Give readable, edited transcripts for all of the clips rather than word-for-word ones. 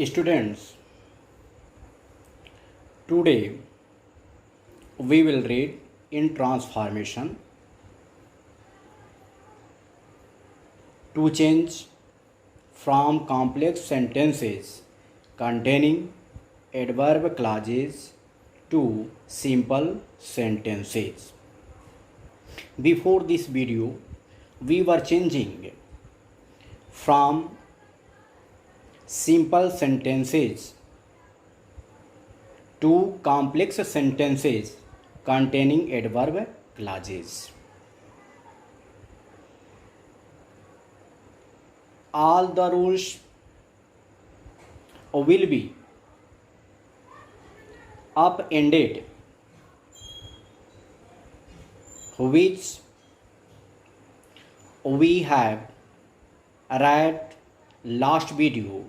Students, today we will read in transformation to change from complex sentences containing adverb clauses to simple sentences. Before this video, we were changing from simple sentences to complex sentences containing adverb clauses. All the rules will be upended, which we have read last video,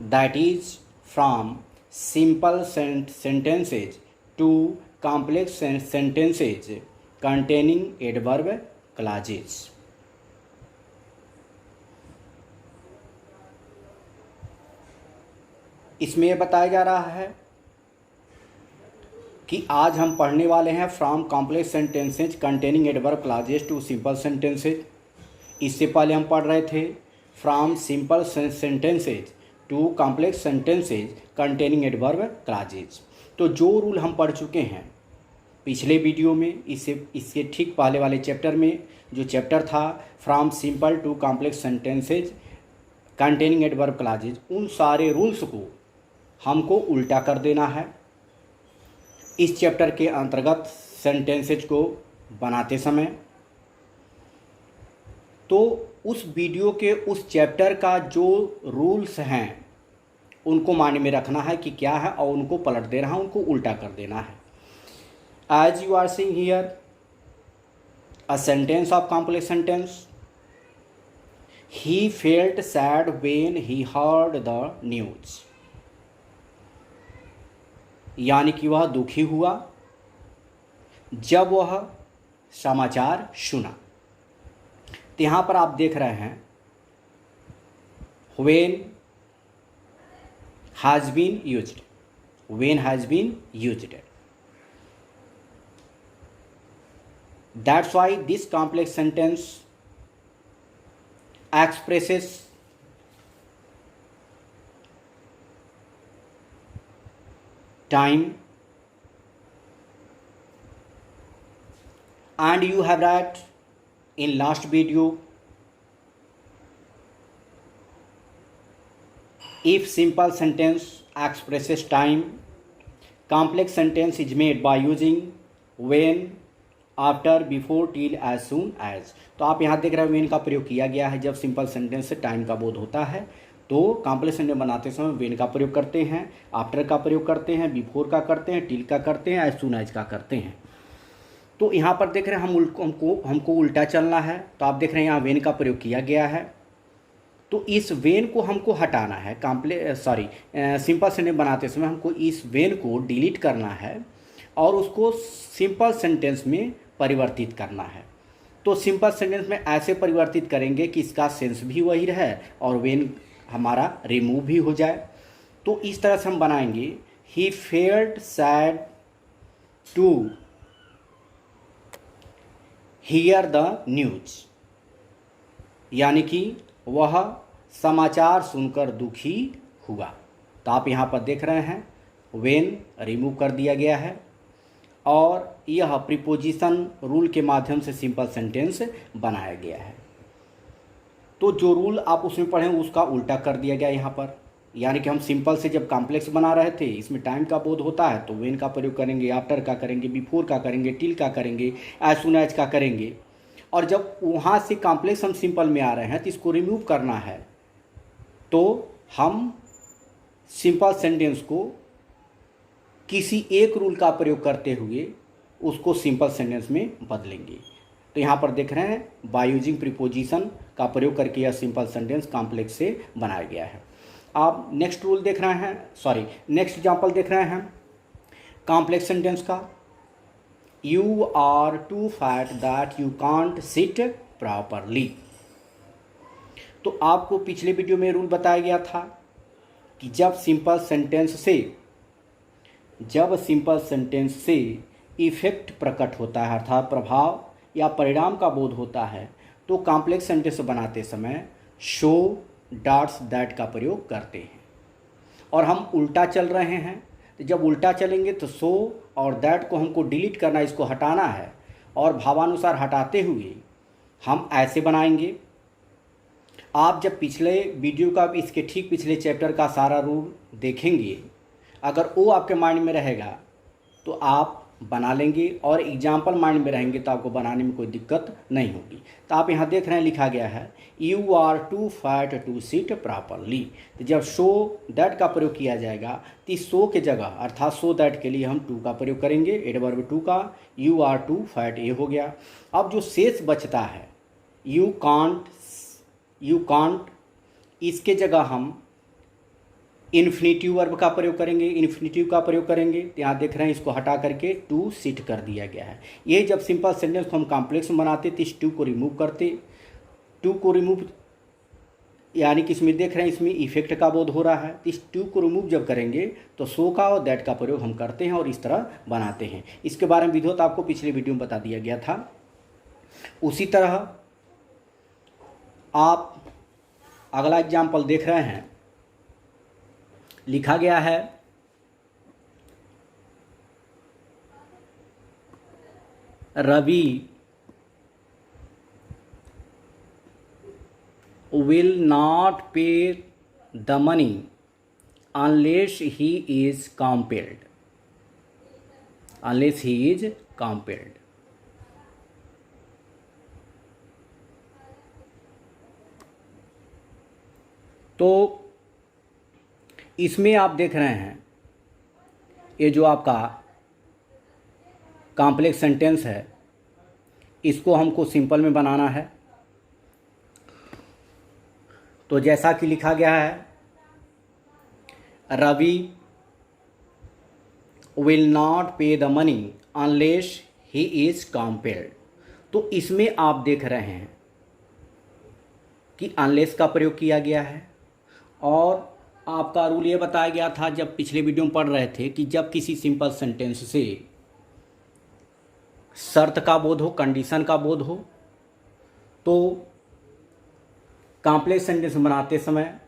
that is from simple sentences to complex sentences containing adverb clauses. इसमें यह बताया जा रहा है कि आज हम पढ़ने वाले हैं from complex sentences containing adverb clauses to simple sentences. इससे पहले हम पढ़ रहे थे from simple sentences to complex sentences containing adverb clauses. तो जो रूल हम पढ़ चुके हैं पिछले वीडियो में, इससे ठीक पहले वाले चैप्टर में, जो चैप्टर था from simple to complex sentences containing adverb clauses, उन सारे रूल्स को हमको उल्टा कर देना है। इस चैप्टर के अंतर्गत सेंटेंसेज को बनाते समय तो उस वीडियो के उस चैप्टर का जो रूल्स हैं उनको मायने में रखना है कि क्या है, और उनको पलट देना है, उनको उल्टा कर देना है। As you are seeing here a sentence of complex sentence, he felt sad when he heard the news, यानी कि वह दुखी हुआ जब वह समाचार सुना। तो यहाँ पर आप देख रहे हैं when has been used, when has been used. That's why this complex sentence expresses time, and you have read in last video, if simple sentence expresses time, complex sentence is made by using when, after, before, till, as soon as. तो आप यहाँ देख रहे हैं when का प्रयोग किया गया है। जब सिंपल सेंटेंस से टाइम का बोध होता है तो कॉम्प्लेक्स सेंटेंस बनाते समय when का प्रयोग करते हैं, आफ्टर का प्रयोग करते हैं, बिफोर का करते हैं, टिल का करते हैं, एज सून एज का करते हैं। तो यहाँ पर देख रहे हैं हमको उल्टा चलना है। तो आप देख रहे हैं यहाँ when का प्रयोग किया गया है, तो इस when को हमको हटाना है। सिंपल सेंटेंस बनाते समय हमको इस when को डिलीट करना है और उसको सिंपल सेंटेंस में परिवर्तित करना है। तो सिंपल सेंटेंस में ऐसे परिवर्तित करेंगे कि इसका सेंस भी वही रहे और when हमारा रिमूव भी हो जाए। तो इस तरह से हम बनाएंगे he felt sad to hear the news, यानी कि वह समाचार सुनकर दुखी हुआ। तो आप यहाँ पर देख रहे हैं when रिमूव कर दिया गया है और यह प्रीपोजिशन रूल के माध्यम से सिंपल सेंटेंस बनाया गया है। तो जो रूल आप उसमें पढ़ें उसका उल्टा कर दिया गया यहाँ पर, यानी कि हम सिंपल से जब कॉम्प्लेक्स बना रहे थे इसमें टाइम का बोध होता है तो when का प्रयोग करेंगे, आफ्टर का करेंगे, बिफोर का करेंगे, टिल का करेंगे, एज सून एज का करेंगे। और जब वहाँ से कॉम्प्लेक्स हम सिंपल में आ रहे हैं तो इसको रिमूव करना है, तो हम सिंपल सेंटेंस को किसी एक रूल का प्रयोग करते हुए उसको सिंपल सेंटेंस में बदलेंगे। तो यहाँ पर देख रहे हैं बाय यूजिंग प्रीपोजिशन का प्रयोग करके यह सिंपल सेंटेंस कॉम्प्लेक्स से बनाया गया है। आप नेक्स्ट रूल देख रहे हैं, नेक्स्ट एग्जांपल देख रहे हैं कॉम्प्लेक्स सेंटेंस का। You are too fat that you can't sit properly। तो आपको पिछले वीडियो में रूल बताया गया था कि जब सिंपल सेंटेंस से इफेक्ट प्रकट होता है अर्थात प्रभाव या परिणाम का बोध होता है तो कॉम्प्लेक्स सेंटेंस बनाते समय शो डॉट्स दैट का प्रयोग करते हैं। और हम उल्टा चल रहे हैं तो जब उल्टा चलेंगे तो सो और दैट को हमको डिलीट करना, इसको हटाना है और भावानुसार हटाते हुए हम ऐसे बनाएंगे। आप जब पिछले वीडियो का इसके ठीक पिछले चैप्टर का सारा रूल देखेंगे, अगर वो आपके माइंड में रहेगा तो आप बना लेंगे और एग्जाम्पल माइंड में रहेंगे तो आपको बनाने में कोई दिक्कत नहीं होगी। तो आप यहाँ देख रहे हैं लिखा गया है you are too fat to sit properly. तो जब शो दैट का प्रयोग किया जाएगा तो इस शो के जगह अर्थात शो दैट के लिए हम टू का प्रयोग करेंगे, एडवर्ब टू का। यू आर टू फैट ये हो गया। अब जो शेष बचता है यू कांट, इसके जगह हम इन्फिनिटिव वर्ब का प्रयोग करेंगे। तो यहाँ देख रहे हैं इसको हटा करके टू सिट कर दिया गया है। यही जब सिंपल सेंटेंस को हम कॉम्प्लेक्स में बनाते तो इस टू को रिमूव करते। टू को रिमूव यानी कि इसमें देख रहे हैं इसमें इफेक्ट का बोध हो रहा है। तो इस टू को रिमूव जब करेंगे तो सो का और दैट का प्रयोग हम करते हैं और इस तरह बनाते हैं। इसके बारे में विधिवत आपको पिछले वीडियो में बता दिया गया था। उसी तरह आप अगला एग्जाम्पल देख रहे हैं, लिखा गया है Ravi will not pay the money unless he is compelled. तो इसमें आप देख रहे हैं ये जो आपका कॉम्प्लेक्स सेंटेंस है इसको हमको सिंपल में बनाना है। तो जैसा कि लिखा गया है Ravi will not pay the money unless he is compelled. तो इसमें आप देख रहे हैं कि अनलेस का प्रयोग किया गया है और आपका रूल ये बताया गया था जब पिछले वीडियो में पढ़ रहे थे कि जब किसी सिंपल सेंटेंस से शर्त का बोध हो, कंडीशन का बोध हो, तो कॉम्प्लेक्स सेंटेंस बनाते समय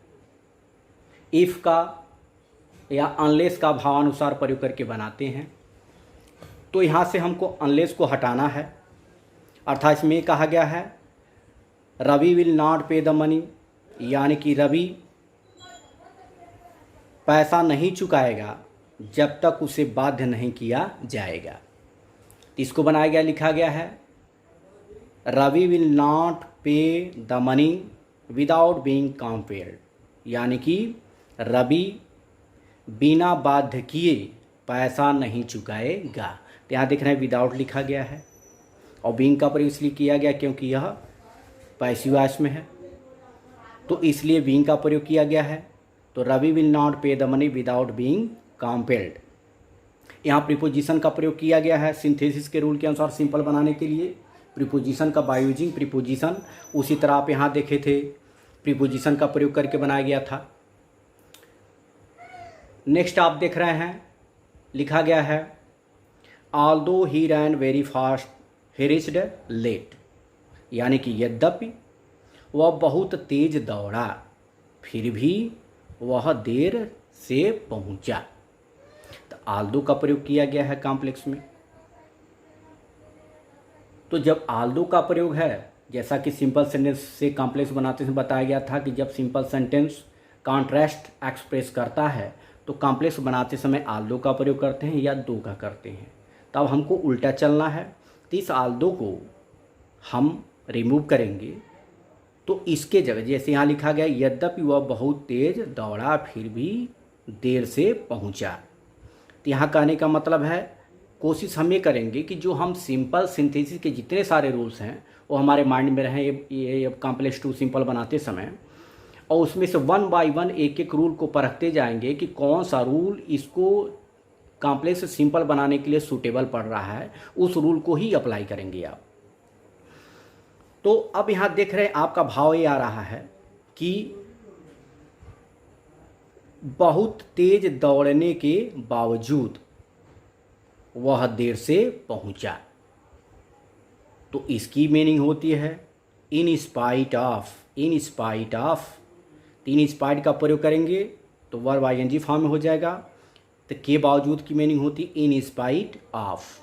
इफ़ का या अनलेस का भावानुसार प्रयोग करके बनाते हैं। तो यहाँ से हमको अनलेस को हटाना है अर्थात इसमें कहा गया है Ravi will not pay the money, यानी कि रवि पैसा नहीं चुकाएगा जब तक उसे बाध्य नहीं किया जाएगा। इसको बनाया गया, लिखा गया है Ravi will not pay the money without being compelled, यानी कि रवि बिना बाध्य किए पैसा नहीं चुकाएगा। तो यहाँ देख रहे हैं विदाउट लिखा गया है और बीइंग का प्रयोग इसलिए किया गया क्योंकि यह पैसिव वॉइस में है, तो इसलिए बीइंग का प्रयोग किया गया है। तो Ravi will not pay the money without being compelled. यहाँ प्रीपोजिशन का प्रयोग किया गया है सिंथेसिस के रूल के अनुसार सिंपल बनाने के लिए प्रीपोजिशन का बाय यूजिंग प्रीपोजिशन। उसी तरह आप यहाँ देखे थे प्रीपोजिशन का प्रयोग करके बनाया गया था। नेक्स्ट आप देख रहे हैं लिखा गया है although he ran very fast he reached late, यानी कि यद्यपि वह बहुत तेज दौड़ा फिर भी वह देर से पहुंचा। तो आल्दो का प्रयोग किया गया है कॉम्प्लेक्स में। तो जब आल्दो का प्रयोग है, जैसा कि सिंपल सेंटेंस से कॉम्प्लेक्स बनाते समय बताया गया था कि जब सिंपल सेंटेंस कॉन्ट्रास्ट एक्सप्रेस करता है तो कॉम्प्लेक्स बनाते समय आल्दो का प्रयोग करते हैं या दो का करते हैं। तब हमको उल्टा चलना है, तो इस आल्दो को हम रिमूव करेंगे। तो इसके जगह जैसे यहाँ लिखा गया यद्यपि वह बहुत तेज दौड़ा फिर भी देर से पहुँचा। तो यहाँ कहने का मतलब है कोशिश हम ये करेंगे कि जो हम सिंपल सिंथेसिस के जितने सारे रूल्स हैं वो हमारे माइंड में रहें ये कॉम्प्लेक्स टू सिंपल बनाते समय, और उसमें से वन बाय वन एक एक रूल को परखते जाएंगे कि कौन सा रूल इसको कॉम्प्लेक्स सिंपल बनाने के लिए सूटेबल पड़ रहा है, उस रूल को ही अप्लाई करेंगे आप। तो अब यहाँ देख रहे हैं आपका भाव ये आ रहा है कि बहुत तेज दौड़ने के बावजूद वह देर से पहुंचा। तो इसकी मीनिंग होती है इन spite of. In spite of, in spite का प्रयोग करेंगे तो वर्ब आईएनजी फॉर्म में हो जाएगा। तो के बावजूद की मीनिंग होती इन स्पाइट ऑफ।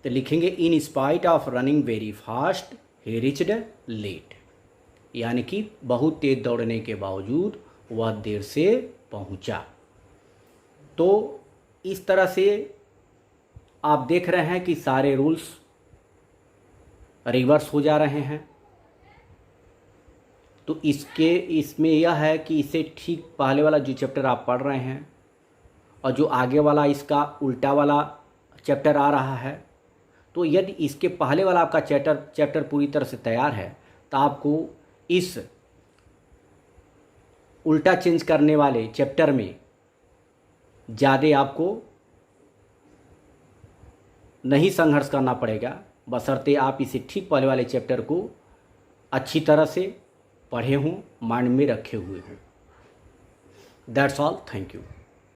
तो लिखेंगे in spite of running very fast he reached late, यानी कि बहुत तेज दौड़ने के बावजूद वह देर से पहुंचा। तो इस तरह से आप देख रहे हैं कि सारे रूल्स रिवर्स हो जा रहे हैं। तो इसमें यह है कि इसे ठीक पहले वाला जो चैप्टर आप पढ़ रहे हैं और जो आगे वाला इसका उल्टा वाला चैप्टर आ रहा है, तो यदि इसके पहले वाला आपका चैप्टर पूरी तरह से तैयार है तो आपको इस उल्टा चेंज करने वाले चैप्टर में ज़्यादा आपको नहीं संघर्ष करना पड़ेगा, बशर्ते आप इसे ठीक पहले वाले चैप्टर को अच्छी तरह से पढ़े हों, माइंड में रखे हुए हों। That's all, thank you.